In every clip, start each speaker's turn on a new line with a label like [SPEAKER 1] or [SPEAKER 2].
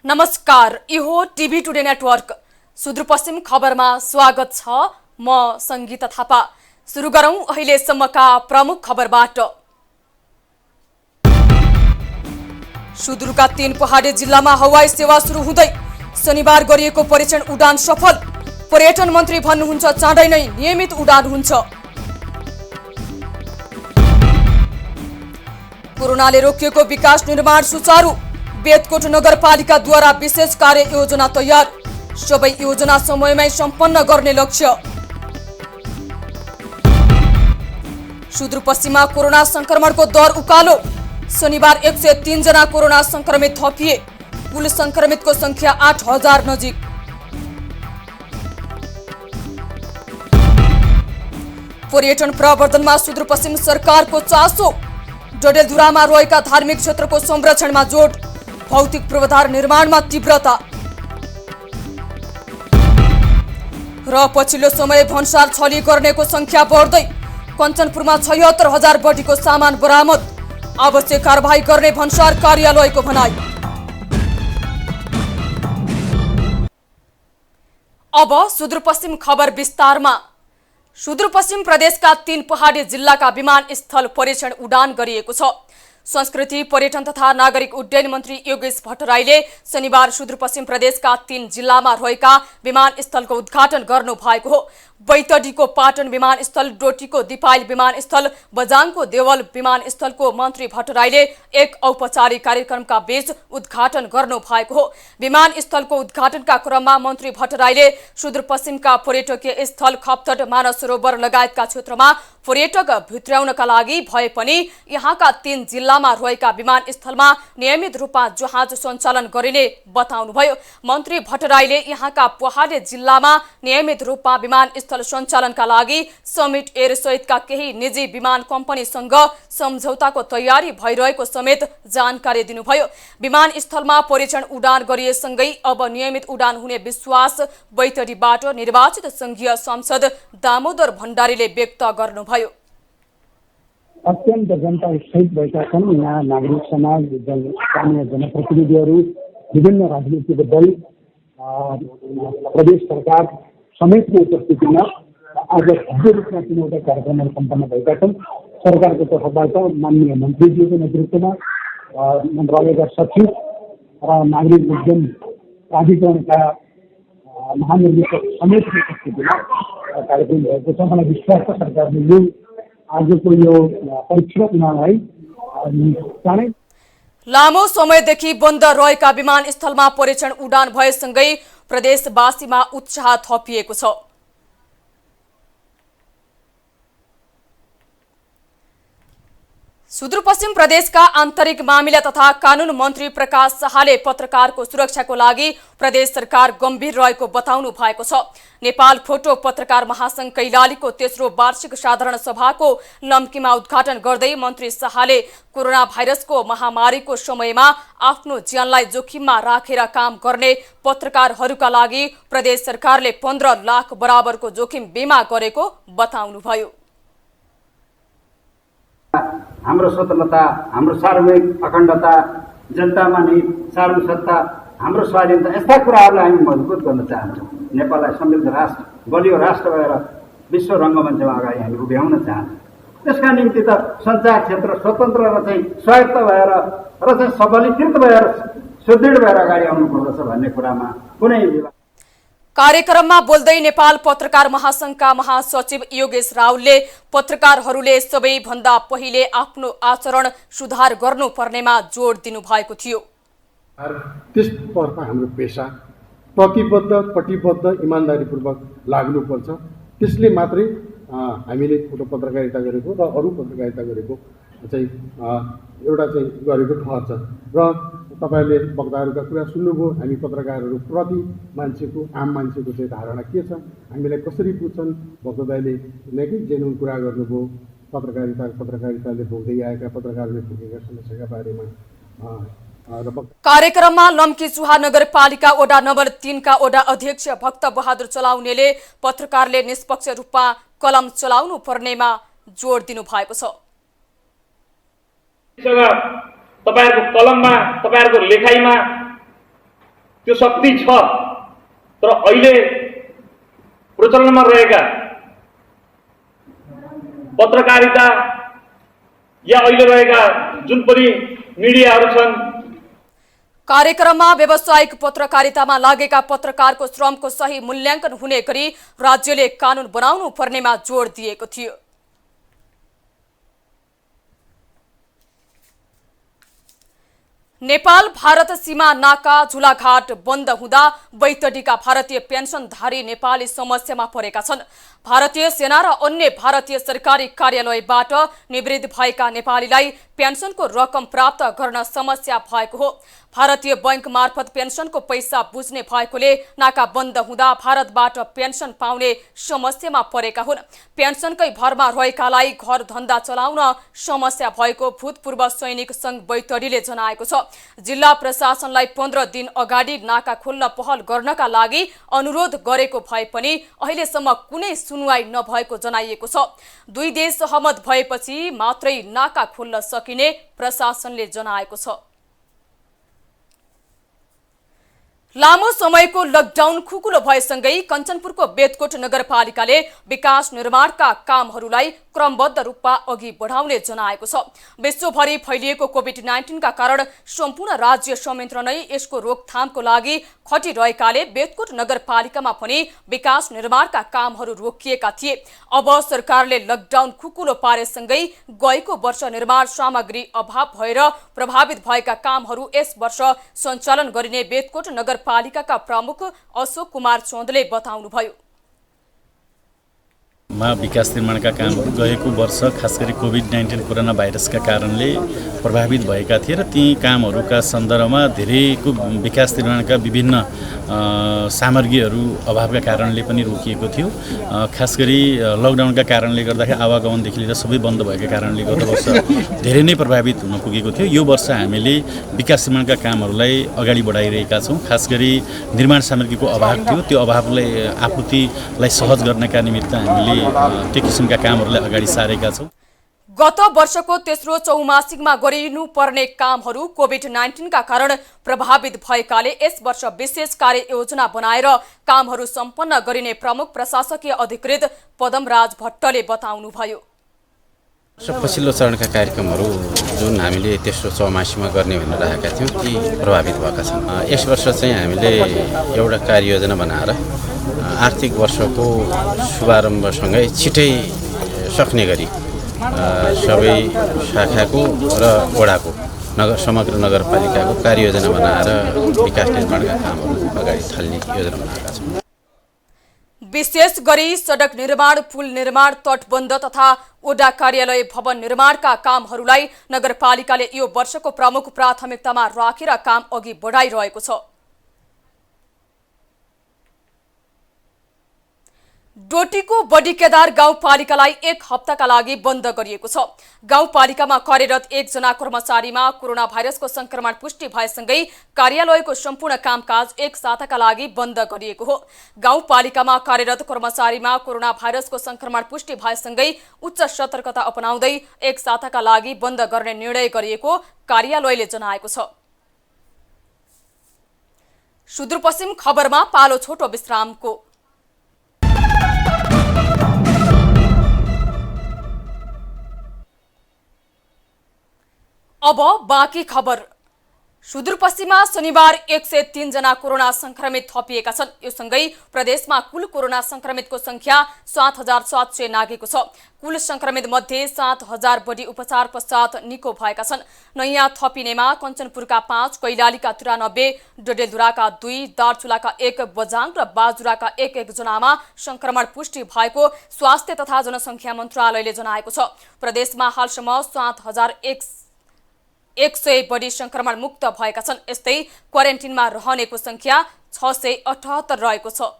[SPEAKER 1] नमस्कार, यो TV today network Sudurpashchim खबरमा स्वागत छ। म संगीता थापा। सुरु गरौं अहिलेसम्मका प्रमुख खबरबाट। सुदूरका 3 पहाडी जिल्लामा हवाई सेवा सुरु हुँदै शनिबार गरिएको परीक्षण उडान सफल। पर्यटन मन्त्री भन्नुहुन्छ चाँडै नै नियमित उडान हुन्छ। कोरोनाले रोकिएको विकास निर्माण सुचारू। बेतकोट नगरपालिकाद्वारा विशेष कार्य योजना तयार। सबै योजना समयमै सम्पन्न गर्ने लक्ष्य। सुदूरपश्चिममा कोरोना संक्रमणको दर उकालो। शनिबार 103 जना कोरोना संक्रमित थपिए। कुल संक्रमितको संख्या 8000 नजिक। पर्यटन प्रवर्धनमा सुदूरपश्चिम सरकारको चासो। डडेलधुरामा रहेका धार्मिक क्षेत्रको संरक्षणमा जोड। भौतिक पूर्वाधार निर्माणमा तीव्रता। र पछिल्लो समय भन्सार छली गर्नेको संख्या बढ्दै कञ्चनपुरमा 76,000 बढीको सामान बरामद। आवश्यक कारबाही गर्ने भन्सार कार्यालयको भनाई। अब सुदूरपश्चिम खबर विस्तारमा। सुदूरपश्चिम प्रदेशका 3 पहाडी जिल्लाका विमानस्थल परीक्षण उडान गरिएको छ। संस्कृति, पर्यटन तथा नागरिक उड्डयन मन्त्री योगेश भट्टराईले शनिबार सुदूरपश्चिम प्रदेशका 3 जिल्लामा रहेका विमानस्थलको उद्घाटन गर्नु भएको हो। बैतडीको पाटन विमानस्थल, डोटीको दिपाइल विमानस्थल, बजाङको देवल विमानस्थलको मन्त्री भट्टराईले एक औपचारिक कार्यक्रमका बीच उद्घाटन गर्नु भएको हो। विमानस्थलको उद्घाटनका क्रममा मन्त्री भट्टराईले सुदूरपश्चिमका पर्यटकीय स्थल खप्तड, मानस सरोवर लगायतका क्षेत्रमा पर्यटक भित्र्याउनका लागि भए पनि यहाँका 3 जिल्लामा रहेका विमानस्थलमा नियमित रूपमा जहाज सञ्चालन गरिने बताउनुभयो। मन्त्री भट्टराईले यहाँका पहाडी जिल्लामा नियमित रूपमा विमानस्थल सञ्चालनका लागि समिट एयर सहितका केही निजी विमान कम्पनीसँग सम्झौताको तयारी भइरहेको समेत जानकारी दिनुभयो। विमानस्थलमा परीक्षण उडान गरिएसँगै अब नियमित उडान हुने विश्वास बैतडीबाट निर्वाचित संघीय सांसद दामोदर भण्डारीले व्यक्त गर्नुभयो।
[SPEAKER 2] अत्यन्त जनता उत्साहित भएका छन्। यहाँ नागरिक समाज, स्थानीय जनप्रतिनिधिहरू, विभिन्न राजनीतिक दल, प्रदेश सरकार समेतको उपस्थितिमा आज भव्य रूपमा 3वटा कार्यक्रमहरू सम्पन्न भएका छन्। सरकारको तर्फबाट माननीय मन्त्रीज्यूको नेतृत्वमा मन्त्रालयका सचिव र नागरिक उड्डयन प्राधिकरणका महानिर्देशक समेतको उपस्थितिमा कार्यक्रम भएको छ। मलाई विश्वास छ सरकारले यो आजको यो परीक्षण उडानलाई चाँडै।
[SPEAKER 1] लामो समयदेखि बन्द रहेका विमानस्थलमा परीक्षण उडान भएसँगै प्रदेशवासीमा उत्साह थपिएको छ। सुदूरपश्चिम प्रदेशका आन्तरिक मामिला तथा कानून मन्त्री प्रकाश शाहले पत्रकारको सुरक्षाको लागि प्रदेश सरकार गम्भीर रहेको बताउनु भएको छ। नेपाल फोटो पत्रकार महासंघ कैलालीको तेस्रो वार्षिक साधारण सभाको लम्कीमा उद्घाटन गर्दै मन्त्री शाहले कोरोना भाइरसको महामारीको समयमा आफ्नो ज्यानलाई जोखिममा राखेर काम गर्ने पत्रकारहरूका लागि प्रदेश सरकारले 15 लाख बराबरको जोखिम बिमा गरेको बताउनुभयो।
[SPEAKER 3] हाम्रो स्वतन्त्रता, हाम्रो सार्वभौमिक अखण्डता, जनतामा नि सार्वसत्ता, हाम्रो स्वाधीनता, यस्ता कुराहरूलाई हामी मजबुत गर्न चाहन्छौँ। नेपाललाई समृद्ध राष्ट्र, बलियो राष्ट्र भएर विश्व रङ्गमञ्चमा अगाडि हामी उभ्याउन चाहन्छौँ। त्यसका निम्ति त सञ्चार क्षेत्र स्वतन्त्र र चाहिँ स्वायत्त भएर र चाहिँ सबलीकृत भएर सुदृढ भएर अगाडि आउनु पर्दछ भन्ने कुरामा कुनै विवाद।
[SPEAKER 1] कार्यक्रममा बोल्दै नेपाल पत्रकार महासंघका महासचिव योगेश रावलले पत्रकारहरूले सबैभन्दा पहिले आफ्नो आचरण सुधार गर्नुपर्नेमा जोड दिनुभएको थियो।
[SPEAKER 4] त्यसतर्फ हाम्रो पेशा प्रतिबद्ध, कटिबद्ध, इमान्दारीपूर्वक लाग्नुपर्छ। त्यसले मात्रै हामीले फोटो पत्रकारिता गरेको र अरू पत्रकारिता गरेको चाहिँ एउटा चाहिँ गरेको ठहर्छ। र तपाईहरूले वक्ताहरूका कुरा सुन्नुभयो। हामी पत्रकारहरू प्रति मान्छेको, आम मान्छेको चाहिँ धारणा के छ, हामीलाई कसरी बुझ्छन्, वक्तादाइले निकै जेन्युन कुरा गर्नुभयो। पत्रकारिताले भोग्दै आएका पत्रकारहरूले भोगेका समस्याका बारेमा।
[SPEAKER 1] कार्यक्रममा लम्की चुहा नगरपालिका वडा नम्बर 3 का वडा अध्यक्ष भक्त बहादुर चलाउनेले पत्रकारले निष्पक्ष रूपमा कलम चलाउनु पर्नेमा जोड दिनु भएको छ।
[SPEAKER 5] तपाईँहरूको कलममा, तपाईँहरूको लेखाइमा त्यो शक्ति छ, तर अहिले प्रचलनमा रहेका पत्रकारिता या अहिले रहेका जुन पनि मिडियाहरू छन्।
[SPEAKER 1] कार्यक्रममा व्यावसायिक पत्रकारितामा लागेका पत्रकारको श्रमको सही मूल्याङ्कन हुने गरी राज्यले कानून बनाउनु पर्नेमा जोड दिएको थियो। नेपाल भारत सीमा नाका झुलाघाट बन्द हुँदा बैतडीका भारतीय पेन्सनधारी नेपाली समस्यामा परेका छन्। भारतीय सेना र अन्य भारतीय सरकारी कार्यालयबाट निवृत्त भएका नेपालीलाई पेन्सनको रकम प्राप्त गर्न समस्या भएको हो। भारतीय बैंक मार्फत पेन्सनको पैसा बुझ्ने भएकोले नाका बन्द हुँदा भारतबाट पेन्सन पाउने समस्यामा परेका हुन्। पेन्सनकै भरमा रहेकालाई घर धन्दा चलाउन समस्या भएको भूतपूर्व सैनिक संघ बैतडीले जनाएको छ। जिल्ला प्रशासनलाई 15 दिन अगाडि नाका खोल्न पहल गर्नका लागि अनुरोध गरेको भए पनि अहिलेसम्म कुनै सुनवाई नभएको जनाइएको छ। दुई देश सहमत भएपछि मात्रै नाका खोल्न सकिने प्रशासनले जनाएको छ। लामो समयको लकडाउन खुकुलो भएसँगै कञ्चनपुरको बेतकोट नगरपालिकाले विकास निर्माणका कामहरूलाई क्रमबद्ध रूपमा अघि बढाउने जनाएको छ। विश्वभरि फैलिएको कोभिड-19 का कारण सम्पूर्ण राज्य संयन्त्र नै यसको रोकथामको लागि खटिरहेकाले बेतकोट नगरपालिकामा पनि विकास निर्माणका कामहरू रोकिएका थिए। अब सरकारले लकडाउन खुकुलो पारेसँगै गएको वर्ष निर्माण सामग्री अभाव भएर प्रभावित भएका कामहरू यस वर्ष सञ्चालन गरिने बेतकोट नगरपालिकाका प्रमुख अशोक कुमार चन्दले बताउनुभयो।
[SPEAKER 6] विकास निर्माणका कामहरू गएको वर्ष खास गरी कोभिड-19 कोरोना भाइरसका कारणले प्रभावित भएका थिए र ती कामहरूका सन्दर्भमा धेरैको विकास निर्माणका विभिन्न सामग्रीहरू अभावका कारणले पनि रोकिएको थियो। खास गरी लकडाउनका कारणले गर्दाखेरि आवागमनदेखि लिएर सबै बन्द भएका कारणले गत वर्ष धेरै नै प्रभावित हुन पुगेको थियो। यो वर्ष हामीले विकास निर्माणका कामहरूलाई अगाडि बढाइरहेका छौँ। खास गरी निर्माण सामग्रीको अभाव थियो, त्यो अभावलाई आपूर्तिलाई सहज गर्नका निमित्त हामीले त्यो किसिमका कामहरूलाई अगाडि सारेका छौँ।
[SPEAKER 1] गत वर्षको तेस्रो चौमासिकमा गरिनुपर्ने कामहरू कोभिड-19 का कारण प्रभावित भएकाले यस वर्ष विशेष कार्ययोजना बनाएर कामहरू सम्पन्न गरिने प्रमुख प्रशासकीय अधिकृत पदमराज भट्टले बताउनुभयो।
[SPEAKER 7] पछिल्लो चरणका कार्यक्रमहरू जुन हामीले तेस्रो चौमासीमा गर्ने भनेर राखेका थियौँ ती प्रभावित भएका छन्। यस वर्ष चाहिँ हामीले एउटा कार्ययोजना बनाएर आर्थिक वर्षको शुभारम्भसँगै छिटै सक्ने गरी सबै शाखाको र वडाको समग्र नगरपालिकाको कार्ययोजना बनाएर विकास निर्माणका कामहरू अगाडि थाल्ने योजना बनाएका छौँ।
[SPEAKER 1] विशेष गरी सडक निर्माण, पुल निर्माण, तटबन्ध तथा वडा कार्यालय भवन निर्माणका कामहरूलाई नगरपालिकाले यो वर्षको प्रमुख प्राथमिकतामा राखेर काम अघि बढाइरहेको छ। डोटीको बडीकेदार गाउँपालिकालाई 1 हप्ताका लागि बन्द गरिएको छ। गाउँपालिकामा कार्यरत एकजना कर्मचारीमा कोरोना भाइरसको संक्रमण पुष्टि भएसँगै कार्यालयको सम्पूर्ण कामकाज 1 साताका लागि बन्द गरिएको हो। गाउँपालिकामा कार्यरत कर्मचारीमा कोरोना भाइरसको संक्रमण पुष्टि भएसँगै उच्च सतर्कता अपनाउँदै 1 साताका लागि बन्द गर्ने निर्णय गरिएको कार्यालयले जनाएको छ। सुदूरपश्चिम खबरमा पालो छोटो विश्रामको। अब बाँकी खबर। सुदूरपश्चिममा शनिबार 103 जना कोरोना संक्रमित थपिएका छन्। यो सँगै प्रदेशमा कुल कोरोना संक्रमितको संख्या 7700 नागेको छ। कुल संक्रमित मध्ये 7000 बढी उपचार पश्चात निको भएका छन्। नयाँ थपिनेमा कञ्चनपुरका 5, कैलालीका 93, डडेलधुराका 2, दार्चुलाका 1, बजाङ र बाजुराका 1 जनामा संक्रमण पुष्टि भएको स्वास्थ्य तथा जनसङ्ख्या मन्त्रालयले जनाएको छ। प्रदेशमा हालसम्म 7100 बढी संक्रमण मुक्त भएका छन्। यस्तै क्वारेन्टिनमा रहनेको संख्या 678 रहेको छ।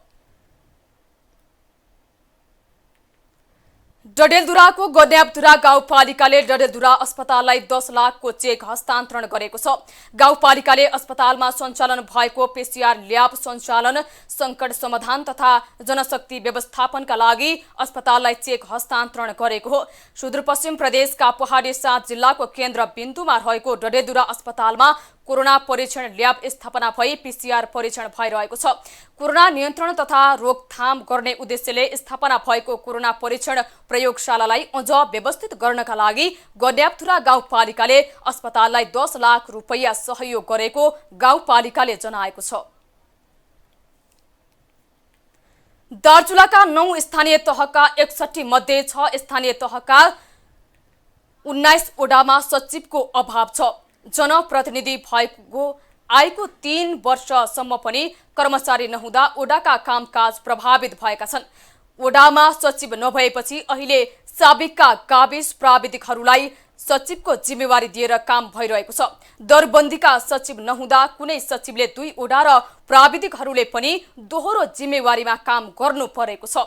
[SPEAKER 1] डडेलधुराको गड्याबधुरा गाउँपालिकाले डडेलधुरा अस्पताललाई 10 लाखको चेक हस्तान्तरण गरेको छ। गाउँपालिकाले अस्पतालमा सञ्चालन भएको पीसीआर ल्याब सञ्चालन, संकट समाधान तथा जनशक्ति व्यवस्थापनका लागि अस्पताललाई चेक हस्तान्तरण गरेको हो। सुदूरपश्चिम प्रदेशका पहाडी 7 जिल्लाको केन्द्र बिन्दुमा रहेको डडेलधुरा अस्पतालमा कोरोना परीक्षण ल्याब स्थापना भई PCR परीक्षण भइरहेको छ। कोरोना नियन्त्रण तथा रोकथाम गर्ने उद्देश्यले स्थापना भएको कोरोना परीक्षण प्रयोगशालालाई अझ व्यवस्थित गर्नका लागि गड्यापथुरा गाउँपालिकाले अस्पताललाई 10 लाख रुपैयाँ सहयोग गरेको गाउँपालिकाले जनाएको छ। दार्चुलाका 9 स्थानीय तहका 61 मध्ये 6 स्थानीय तहका 19 वडामा सचिवको अभाव छ। जनप्रतिनिधि भएको आएको 3 वर्षसम्म पनि कर्मचारी नहुँदा वडाका कामकाज प्रभावित भएका छन्। वडामा सचिव नभएपछि अहिले साबिकका गाविस प्राविधिकहरूलाई सचिवको जिम्मेवारी दिएर काम भइरहेको छ। दरबन्दीका सचिव नहुँदा कुनै सचिवले 2 वडा र प्राविधिकहरूले पनि दोहोरो जिम्मेवारीमा काम गर्नु परेको छ।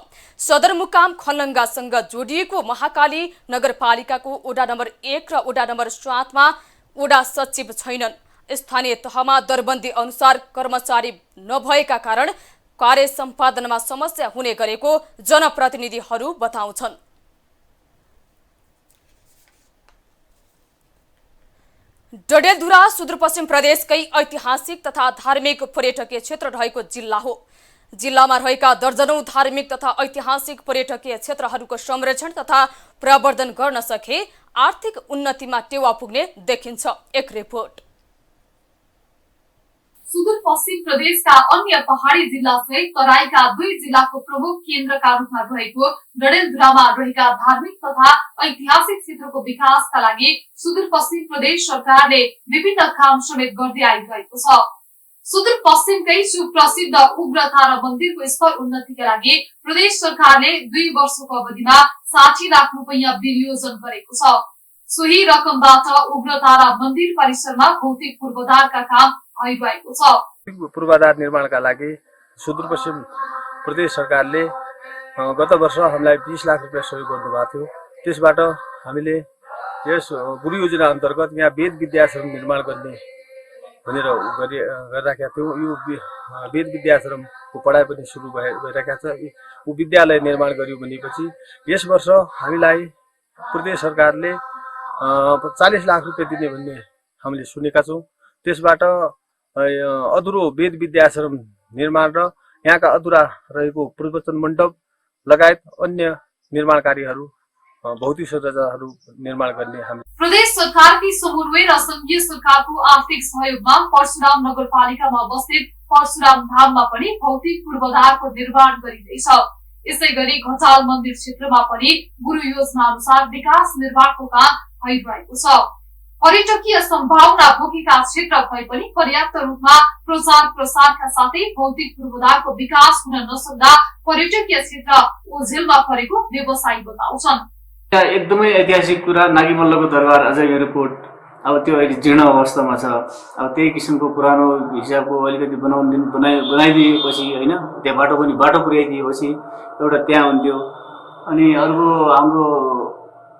[SPEAKER 1] सदरमुकाम खलङ्गासँग जोडिएको महाकाली नगरपालिकाको वडा नम्बर 1 र वडा नम्बर 7 मा वडा सचिव छैनन्। स्थानीय तहमा दरबन्दी अनुसार कर्मचारी नभएका कारण कार्य सम्पादनमा समस्या हुने गरेको जनप्रतिनिधिहरू बताउँछन्। डडेलधुरा सुदूरपश्चिम प्रदेशकै ऐतिहासिक तथा धार्मिक पर्यटकीय क्षेत्र रहेको जिल्ला हो। जिल्लामा रहेका दर्जनौं धार्मिक तथा ऐतिहासिक पर्यटकीय क्षेत्रहरूको संरक्षण तथा प्रवर्धन गर्न सके आर्थिक उन्नतिमा टेवा पुग्ने देखिन्छ। एक रिपोर्ट।
[SPEAKER 8] सुदूरपश्चिम प्रदेशका अन्य पहाडी जिल्ला सहित तराईका 2 जिल्लाको प्रमुख केन्द्रका रूपमा रहेको डडेलधुरामा रहेका धार्मिक तथा ऐतिहासिक क्षेत्रको विकासका लागि सुदूरपश्चिम प्रदेश सरकारले विभिन्न काम समेत गर्दै आइरहेको छ। सुदूरपश्चिमकै सुप्रसिद्ध उग्रतारा मन्दिरको स्तर उन्नतिका लागि प्रदेश सरकारले 2 वर्षको अवधिमा 60 लाख रुपैयाँ विनियोजन गरेको छ। सोही रकमबाट उग्रतारा मन्दिर परिसरमा भौतिक पूर्वाधारका काम भइरहेको छ।
[SPEAKER 9] पूर्वाधार निर्माणका लागि सुदूरपश्चिम प्रदेश सरकारले गत वर्ष हामीलाई 20 लाख रुपैयाँ सहयोग गर्नुभएको थियो। त्यसबाट हामीले यस गुरु योजना अन्तर्गत यहाँ वेद विद्याश्रम निर्माण गर्ने भनेर गरिराखेका थियौँ। यो वेद विद्याश्रमको पढाइ पनि सुरु भइरहेको छ। यो विद्यालय निर्माण गर्यो भनेपछि यस वर्ष हामीलाई प्रदेश सरकारले 40 लाख रुपैयाँ दिने भन्ने हामीले सुनेका छौँ। त्यसबाट अधुरो वेद विद्याश्रम निर्माण र यहाँका अधुरा रहेको प्रवचन मण्डप लगायत अन्य निर्माण कार्यहरू भौतिक संरचनाहरू निर्माण गर्ने हामी
[SPEAKER 8] प्रदेश सरकारकी समन्वय र संघीय सरकारको आर्थिक सहयोगमा परशुराम नगरपालिकामा अवस्थित परशुराम धाममा पनि भौतिक पूर्वाधारको निर्माण गरिँदैछ। यसैगरी घटाल मन्दिर क्षेत्रमा पनि गुरु योजना अनुसार विकास निर्माणको काम भइरहेको छ। पर्यटकीय सम्भावना बोकेका क्षेत्र भए पनि पर्याप्त रूपमा प्रचार प्रसारका साथै भौतिक पूर्वाधारको विकास हुन नसक्दा पर्यटकीय क्षेत्र ओझेलमा परेको व्यवसायी बताउँछन्।
[SPEAKER 10] एकदमै ऐतिहासिक कुरा नागीमल्लको दरबार अझै मेरो कोट अब त्यो अहिले जीर्ण अवस्थामा छ। अब त्यही किसिमको पुरानो हिसाबको अलिकति बनाइदिएपछि होइन, त्यहाँ बाटो पुर्याइदिएपछि एउटा त्यहाँ हुन्थ्यो। अनि अर्को हाम्रो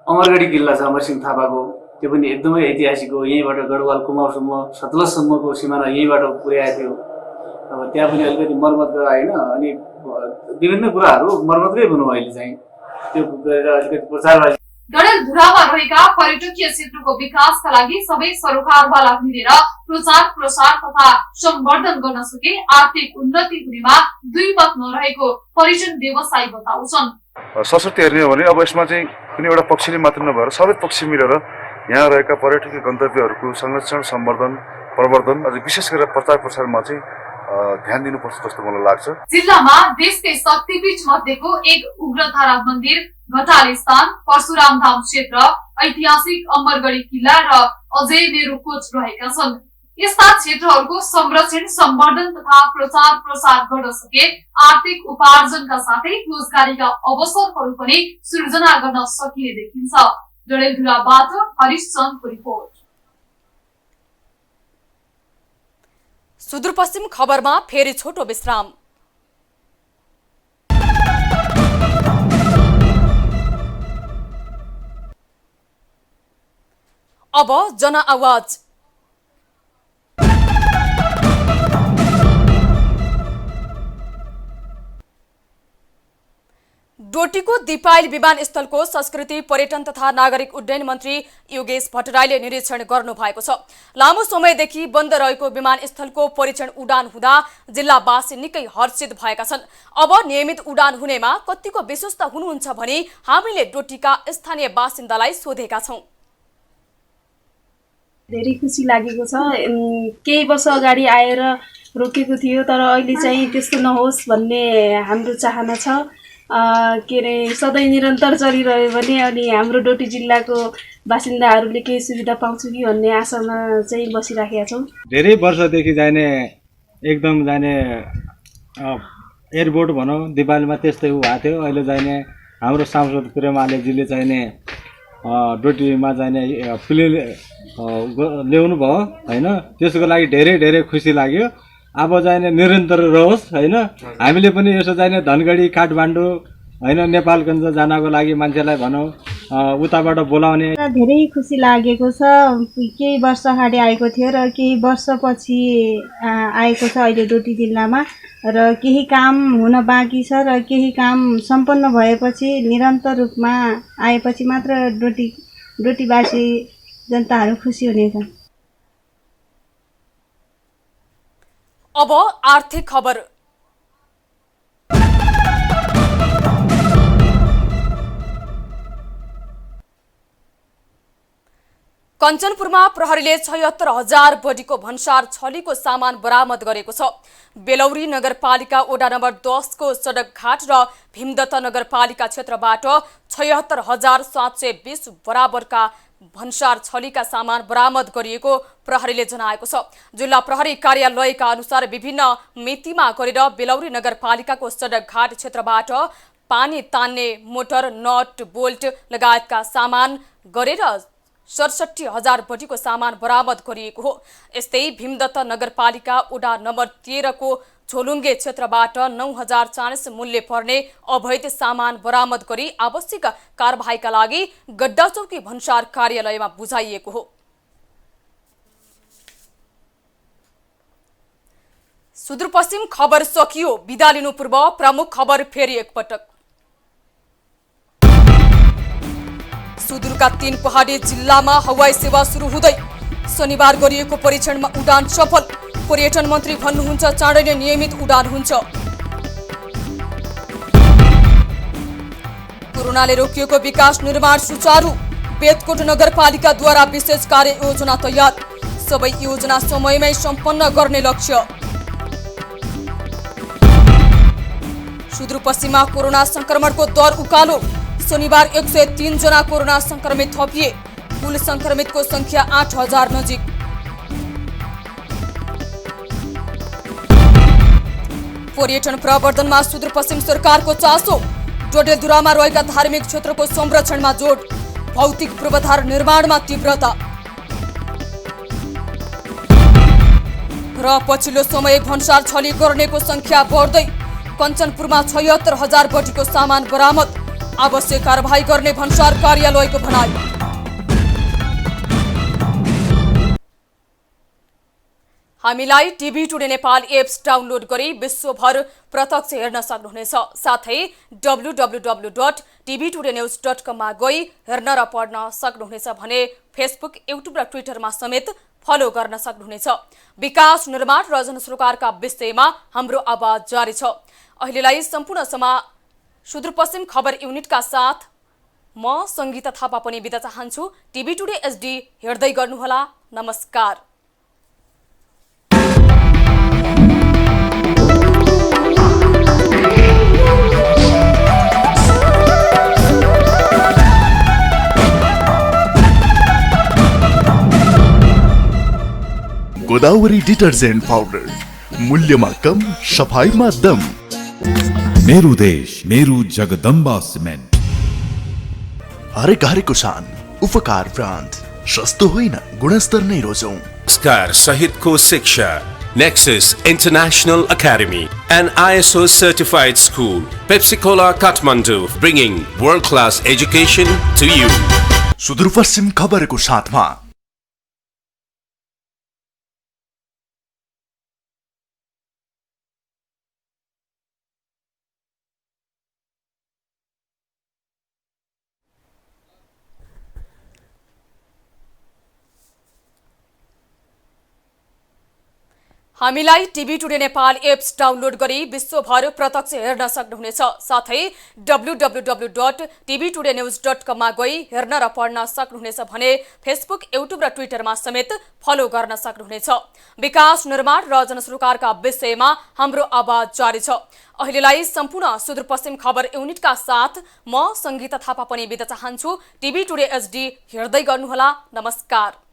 [SPEAKER 10] अमरगढी किल्ला छ अमरसिंह थापाको, त्यो पनि एकदमै ऐतिहासिक हो। यहीँबाट गढवाल कुमाउँसम्म सतलजसम्मको सिमाना यहीँबाट पुर्याएको थियो। अब त्यहाँ पनि अलिकति मर्मत होइन, अनि विभिन्न कुराहरू मर्मतकै भनौँ अहिले चाहिँ त्यो गरेर अलिकति प्रचार।
[SPEAKER 8] डडेलधुरामा रहेका पर्यटकीय क्षेत्रको विकासका लागि सबै सरोकारवाला मिलेर प्रचार प्रसार तथा संवर्धन गर्न सके आर्थिक उन्नति हुनेमा दुई मत नरहेको पर्यटन व्यवसायी बताउँछन्।
[SPEAKER 11] सशक्त हेर्ने हो भने अब यसमा चाहिँ कुनै एउटा पक्षले मात्र नभएर सबै पक्ष मिलेर यहाँ रहेका पर्यटकीय गन्तव्यहरूको संरक्षण सम्वर्धन प्रवर्धन अझ विशेष गरेर प्रचार प्रसारमा चाहिँ ध्यान दिनुपर्छ जस्तो मलाई लाग्छ। जिल्लामा
[SPEAKER 8] देशकै शक्तिपीठ मध्येको एक उग्रतारा मन्दिर, घटाल स्थान, परशुराम धाम क्षेत्र, ऐतिहासिक अमरगढी किल्ला र अझै मेरो कोच रहेका छन्। यस्ता क्षेत्रहरूको संरक्षण सम्वर्धन तथा प्रचार प्रसार गर्न सके आर्थिक उपार्जनका साथै रोजगारीका अवसरहरू पनि सृजना गर्न सकिने देखिन्छ। डडेलधुराबाट हरिशचन्द्रको रिपोर्ट।
[SPEAKER 1] सुदूरपश्चिम खबरमा फेरि छोटो विश्राम। अब जनआवाज। डोटीको दिपाइल विमानस्थलको संस्कृति पर्यटन तथा नागरिक उड्डयन मन्त्री योगेश भट्टराईले निरीक्षण गर्नु भएको छ। लामो समयदेखि बन्द रहेको विमानस्थलको परीक्षण उडान हुँदा जिल्लावासी निकै हर्षित भएका छन्। अब नियमित उडान हुनेमा कतिको विश्वस्त हुनुहुन्छ भनी हामीले डोटीका स्थानीय बासिन्दालाई सोधेका छौं।
[SPEAKER 12] धेरै खुसी लागेको छ। केही वर्ष अगाडि आएर रोकेको थियो, तर अहिले चाहिँ त्यस्तो नहोस् भन्ने हाम्रो चाहना छ। के अरे सधैँ निरन्तर चलिरह्यो भने अनि हाम्रो डोटी जिल्लाको बासिन्दाहरूले केही सुविधा पाउँछु कि भन्ने आशामा चाहिँ बसिराखेका छौँ।
[SPEAKER 13] धेरै वर्षदेखि जाने एकदम जाने एयरपोर्ट भनौँ दिपावलीमा त्यस्तै भएको थियो। अहिले जाने हाम्रो सांसद प्रेमालेजीले चाहिने डोटीमा चाहिने प्लेन ल्याउनु भयो होइन, त्यसको लागि धेरै धेरै खुसी लाग्यो। अब चाहिने निरन्तर रहोस् होइन। हामीले पनि यसो चाहिने धनगढी काठमाडौँ होइन नेपालगञ्ज जानको लागि मान्छेलाई भनौँ उताबाट बोलाउने
[SPEAKER 12] धेरै खुसी लागेको छ। केही वर्ष अगाडि आएको थियो र केही वर्षपछि आएको छ अहिले डोटी जिल्लामा, र केही काम हुन बाँकी छ र केही काम सम्पन्न भएपछि निरन्तर रूपमा आएपछि मात्र डोटीवासी जनताहरू खुसी हुनेछन्।
[SPEAKER 1] अब आर्थिक खबर। कञ्चनपुरमा प्रहरीले 76,000 बढीको भन्सार छलीको सामान बरामद गरेको छ। बेलौरी नगरपालिका वडा नम्बर 10 को सडक घाट र भीमदत्त नगरपालिका क्षेत्रबाट 76,720 बराबरका भन्सार छलीका सामान बरामद गरिएको प्रहरीले जनाएको छ। जिल्ला प्रहरी कार्यालयका अनुसार विभिन्न मितिमा गरेर बेलौरी नगरपालिकाको सडक घाट क्षेत्रबाट पानी तान्ने मोटर, नट, बोल्ट लगायतका सामान गरेर 67,000 बढीको सामान बरामद गरिएको हो। यस्तै भीमदत्त नगरपालिका वडा नम्बर 13 को झोलुङ्गे क्षेत्रबाट 9,040 मूल्य पर्ने अवैध सामान बरामद गरी आवश्यक कारबाहीका लागि गड्डाचौकी भन्सार कार्यालयमा बुझाइएको हो। सुदूरपश्चिम खबर सकियो। बिदा लिनु पूर्व प्रमुख खबर फेरि एकपटक। सुदूरका 3 पहाडी जिल्लामा हवाई सेवा सुरु हुँदै शनिबार गरिएको परीक्षणमा उडान सफल। पर्यटन मन्त्री भन्नुहुन्छ चाँडै नै नियमित उडान हुन्छ। कोरोनाले रोकिएको विकास निर्माण सुचारू। बेतकोट नगरपालिकाद्वारा विशेष कार्य योजना तयार। सबै योजना समयमै सम्पन्न गर्ने लक्ष्य। सुदूरपश्चिममा कोरोना संक्रमणको दर उकालो। शनिबार 103 जना कोरोना संक्रमित थपिए। कुल संक्रमितको संख्या 8,000 नजिक। पर्यटन प्रवर्धनमा सुदूरपश्चिम सरकारको चासो। डडेलधुरामा रहेका धार्मिक क्षेत्रको संरक्षणमा जोड। भौतिक पूर्वाधार निर्माणमा तीव्रता। र पछिल्लो समय भन्सार छली गर्नेको संख्या बढ्दै कञ्चनपुरमा 76,000 बढीको सामान बरामद। आवश्यक कारबाही गर्ने भन्सार कार्यालयको भनाई। हामीलाई TV today Nepal apps download गरी विश्वभर प्रत्यक्ष हेर्न सक्नुहुनेछ। साथै www.tvtodanews.com मा गई हेर्न र पढ्न सक्नुहुनेछ भने फेसबुक, युट्युब र ट्विटरमा समेत फलो गर्न सक्नुहुनेछ। विकास निर्माण र जनसरोकारका विषयमा हाम्रो आवाज जारी छ। अहिलेलाई सम्पूर्ण सुदूरपश्चिम खबर युनिटका साथ म संगीता थापा पनि बिदा चाहन्छु। टिभी टुडे एचडी हेर्दै गर्नुहोला। नमस्कार।
[SPEAKER 14] गोदावरी डिटर्जेंट पाउडर, मूल्यमा कम, सफाईमा दम। मेरो देश मेरो जगदम्बा सिमेन्ट। हरेक हरेको शान उपकार ब्रान्ड। सस्तो होइन, गुणस्तर नै रोजौं।
[SPEAKER 15] संस्कार सहितको शिक्षा Nexus International Academy, an ISO certified school, Pepsi-Cola Kathmandu, bringing world-class education to you.
[SPEAKER 14] Sudurpashchim खबरको साथमा
[SPEAKER 1] हामीलाई TV today Nepal apps download गरी विश्वभर प्रत्यक्ष हेर्न सक्नुहुनेछ। साथै www.tvtodanews.com मा गई हेर्न र पढ्न सक्नुहुनेछ भने फेसबुक, युट्युब र ट्विटरमा समेत फलो गर्न सक्नुहुनेछ। विकास, निर्माण र जनसरोकारका विषयमा हाम्रो आवाज जारी छ। अहिलेलाई सम्पूर्ण सुदूरपश्चिम खबर युनिटका साथ म संगीता थापा पनि बिदा चाहन्छु। टिभी टुडे एचडी हेर्दै गर्नुहोला। नमस्कार।